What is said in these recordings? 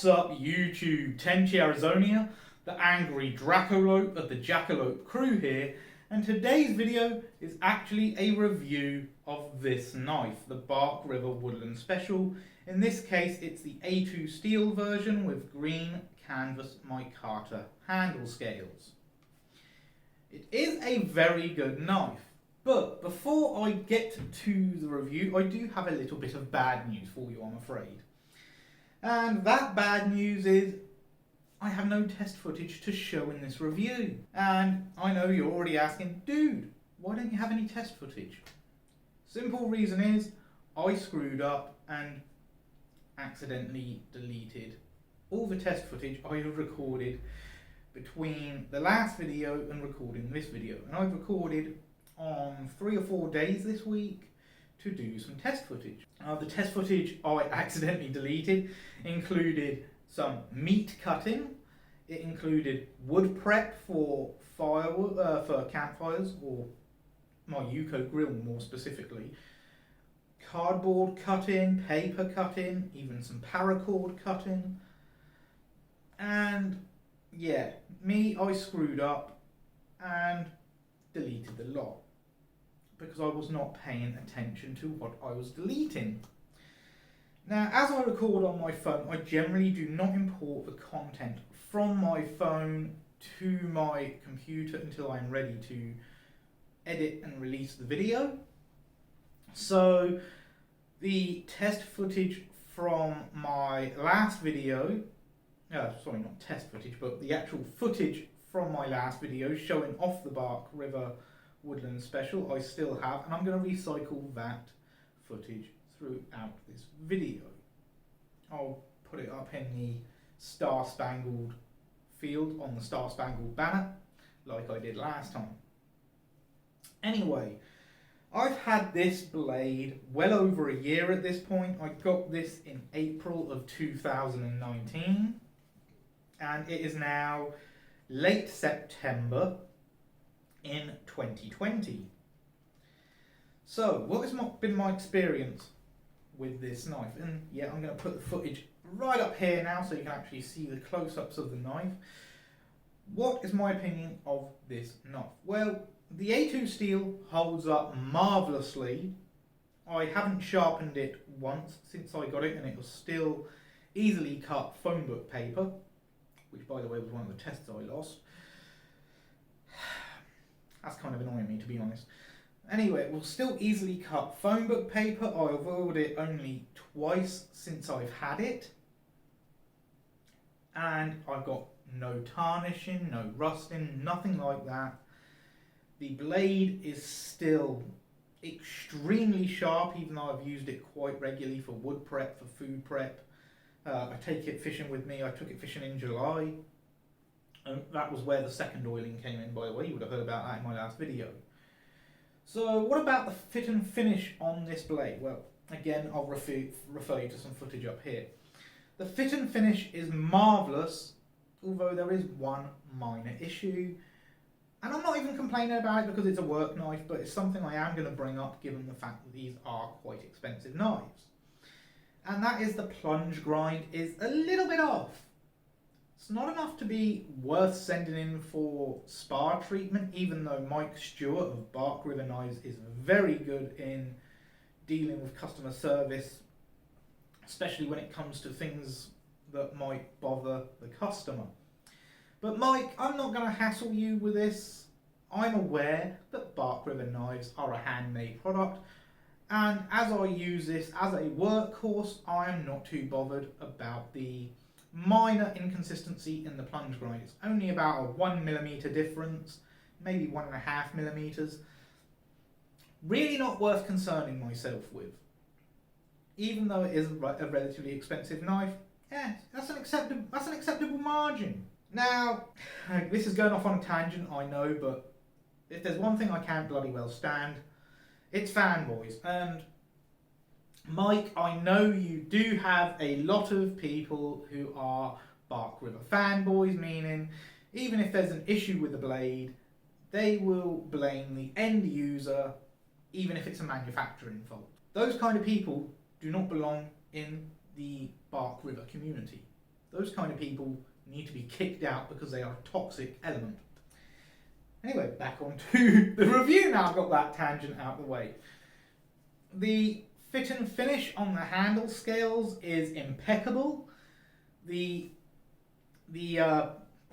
What's up YouTube, Tenchi Arizonia, the angry Dracolope of the Jackalope crew here, and today's video is actually a review of this knife, the Bark River Woodland Special. In this case it's the A2 steel version with green canvas micarta handle scales. It is a very good knife, but before I get to the review I do have a little bit of bad news for you, I'm afraid. And that bad news is I have no test footage to show in this review. And I know you're already asking, dude, why don't you have any test footage? Simple reason is I screwed up and accidentally deleted all the test footage I have recorded between the last video and recording this video. And I've recorded on 3 or 4 days this week to do some test footage. The test footage I accidentally deleted included some meat cutting. It included wood prep for firewood, for campfires, or my Yuko grill more specifically. Cardboard cutting, paper cutting, even some paracord cutting. And yeah, I screwed up and deleted the lot, because I was not paying attention to what I was deleting. Now, as I record on my phone, I generally do not import the content from my phone to my computer until I'm ready to edit and release the video. So, the test footage from my last video, sorry, not test footage, but the actual footage from my last video showing off the Bark River Woodland Special I still have, and I'm going to recycle that footage throughout this video. I'll put it up in the Star Spangled field on the Star Spangled banner like I did last time. Anyway, I've had this blade well over a year at this point. I got this in April of 2019 and it is now late September in 2020. So, what has been my experience with this knife? And yeah, I'm going to put the footage right up here now so you can actually see the close-ups of the knife. What is my opinion of this knife? Well, the A2 steel holds up marvellously. I haven't sharpened it once since I got it, and it was still easily cut phone book paper, which by the way was one of the tests I lost. That's kind of annoying me, to be honest. Anyway, it will still easily cut phone book paper. I've oiled it only twice since I've had it. And I've got no tarnishing, no rusting, nothing like that. The blade is still extremely sharp, even though I've used it quite regularly for wood prep, for food prep. I take it fishing with me. I took it fishing in July. And that was where the second oiling came in, by the way. You would have heard about that in my last video. So what about the fit and finish on this blade? Well, again, I'll refer you to some footage up here. The fit and finish is marvellous, although there is one minor issue. And I'm not even complaining about it because it's a work knife, but it's something I am going to bring up given the fact that these are quite expensive knives. And that is the plunge grind is a little bit off. It's not enough to be worth sending in for spar treatment, even though Mike Stewart of Bark River Knives is very good in dealing with customer service, especially when it comes to things that might bother the customer. But Mike, I'm not going to hassle you with this. I'm aware that Bark River Knives are a handmade product, and as I use this as a workhorse, I am not too bothered about the minor inconsistency in the plunge grind. It's only about a 1mm difference, maybe 1.5 millimeters. Really not worth concerning myself with. Even though it is a relatively expensive knife, yeah, that's an acceptable margin. Now, this is going off on a tangent, I know, but if there's one thing I can't bloody well stand, it's fanboys. And Mike, I know you do have a lot of people who are Bark River fanboys, meaning even if there's an issue with the blade, they will blame the end user, even if it's a manufacturing fault. Those kind of people do not belong in the Bark River community. Those kind of people need to be kicked out because they are a toxic element. Anyway, back on to the review now. I've got that tangent out of the way. The fit and finish on the handle scales is impeccable. The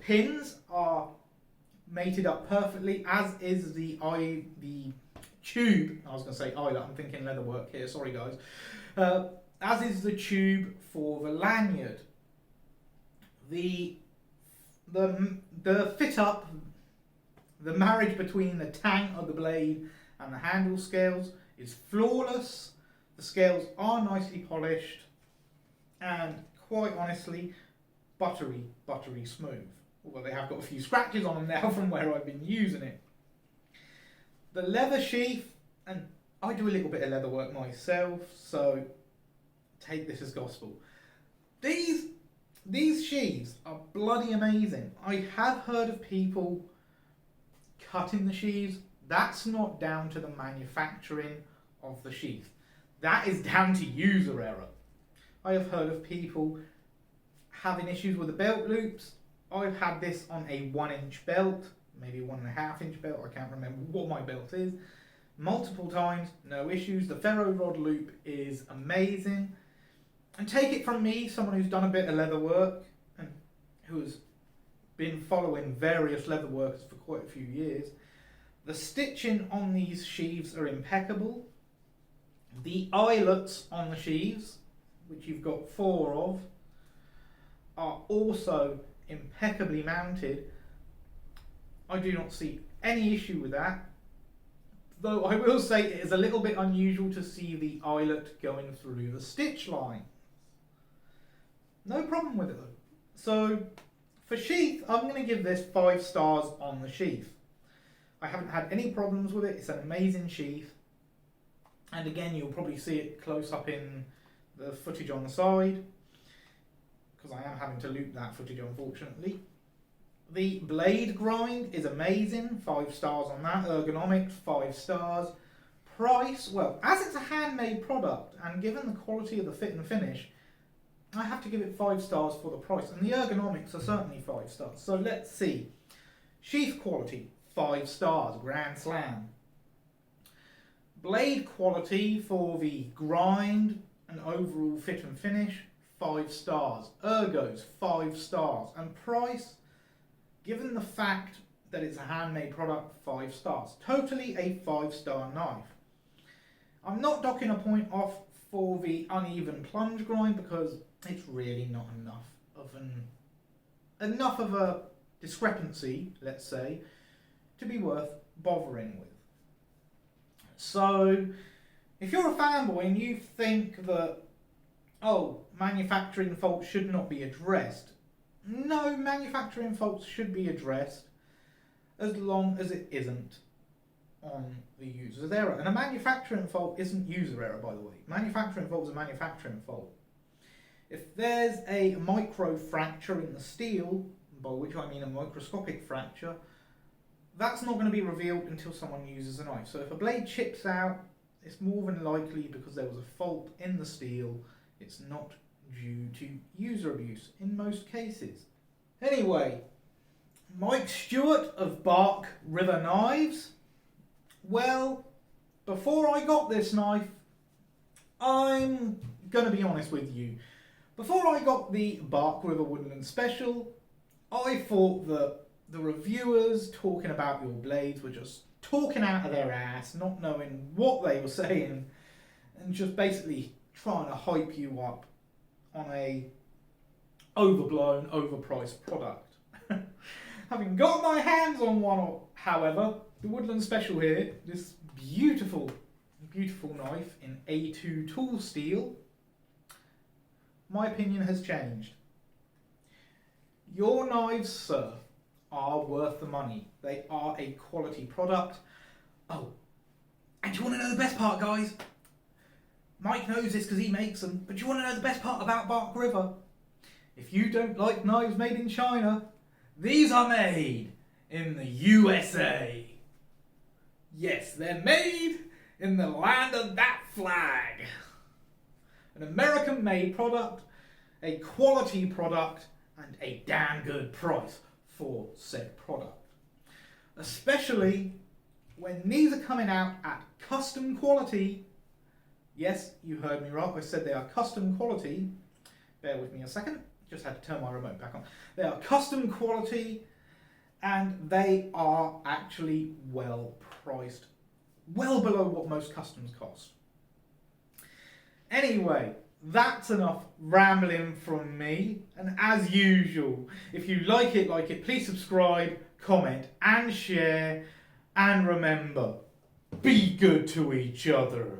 pins are mated up perfectly, as is the tube. I was going to say eyelet, I'm thinking leatherwork here, sorry guys. As is the tube for the lanyard. The fit up, the marriage between the tang of the blade and the handle scales is flawless. The scales are nicely polished and quite honestly buttery smooth. Although they have got a few scratches on them now from where I've been using it. The leather sheath, and I do a little bit of leather work myself, so take this as gospel. These sheaths are bloody amazing. I have heard of people cutting the sheaths. That's not down to the manufacturing of the sheath. That is down to user error. I have heard of people having issues with the belt loops. I've had this on a 1-inch belt, maybe 1.5-inch belt, I can't remember what my belt is. Multiple times, no issues. The ferro rod loop is amazing. And take it from me, someone who's done a bit of leather work and who's been following various leather workers for quite a few years, the stitching on these sheaths are impeccable. The eyelets on the sheaths, which you've got 4 of, are also impeccably mounted. I do not see any issue with that, though I will say it is a little bit unusual to see the eyelet going through the stitch line. No problem with it though. So for sheath, I'm going to give this 5 stars on the sheath. I haven't had any problems with it. It's an amazing sheath, and again you'll probably see it close up in the footage on the side, because I am having to loop that footage unfortunately. The blade grind is amazing, 5 stars on that. Ergonomics, 5 stars. Price, well, as it's a handmade product and given the quality of the fit and finish, I have to give it 5 stars for the price, and the ergonomics are certainly 5 stars. So let's see. Sheath quality, 5 stars, grand slam. Blade quality for the grind and overall fit and finish, 5 stars. Ergos, 5 stars. And price, given the fact that it's a handmade product, 5 stars. Totally a 5-star knife. I'm not docking a point off for the uneven plunge grind because it's really not enough of a discrepancy, let's say, to be worth bothering with. So, if you're a fanboy and you think that, oh, manufacturing faults should not be addressed, no, manufacturing faults should be addressed as long as it isn't on the user's error. And a manufacturing fault isn't user error, by the way. Manufacturing fault is a manufacturing fault. If there's a micro fracture in the steel, by which I mean a microscopic fracture, that's not going to be revealed until someone uses a knife. So if a blade chips out, it's more than likely because there was a fault in the steel. It's not due to user abuse in most cases. Anyway, Mike Stewart of Bark River Knives. Well, before I got this knife, I'm going to be honest with you. Before I got the Bark River Woodland Special, I thought that the reviewers talking about your blades were just talking out of their ass, not knowing what they were saying, and just basically trying to hype you up on a overblown, overpriced product. Having got my hands on one, however, the Woodland Special here, this beautiful, beautiful knife in A2 tool steel, my opinion has changed. Your knives, sir, are worth the money. They are a quality product. Oh, and do you want to know the best part, guys? Mike knows this because he makes them, but do you want to know the best part about Bark River? If you don't like knives made in China, these are made in the USA. Yes, they're made in the land of that flag. An American-made product, a quality product and a damn good price for said product. Especially when these are coming out at custom quality. Yes, you heard me right, I said they are custom quality. Bear with me a second, just had to turn my remote back on. They are custom quality and they are actually well priced, well below what most customs cost. Anyway, that's enough rambling from me, and as usual, if you like it, please subscribe, comment and share, and remember, be good to each other.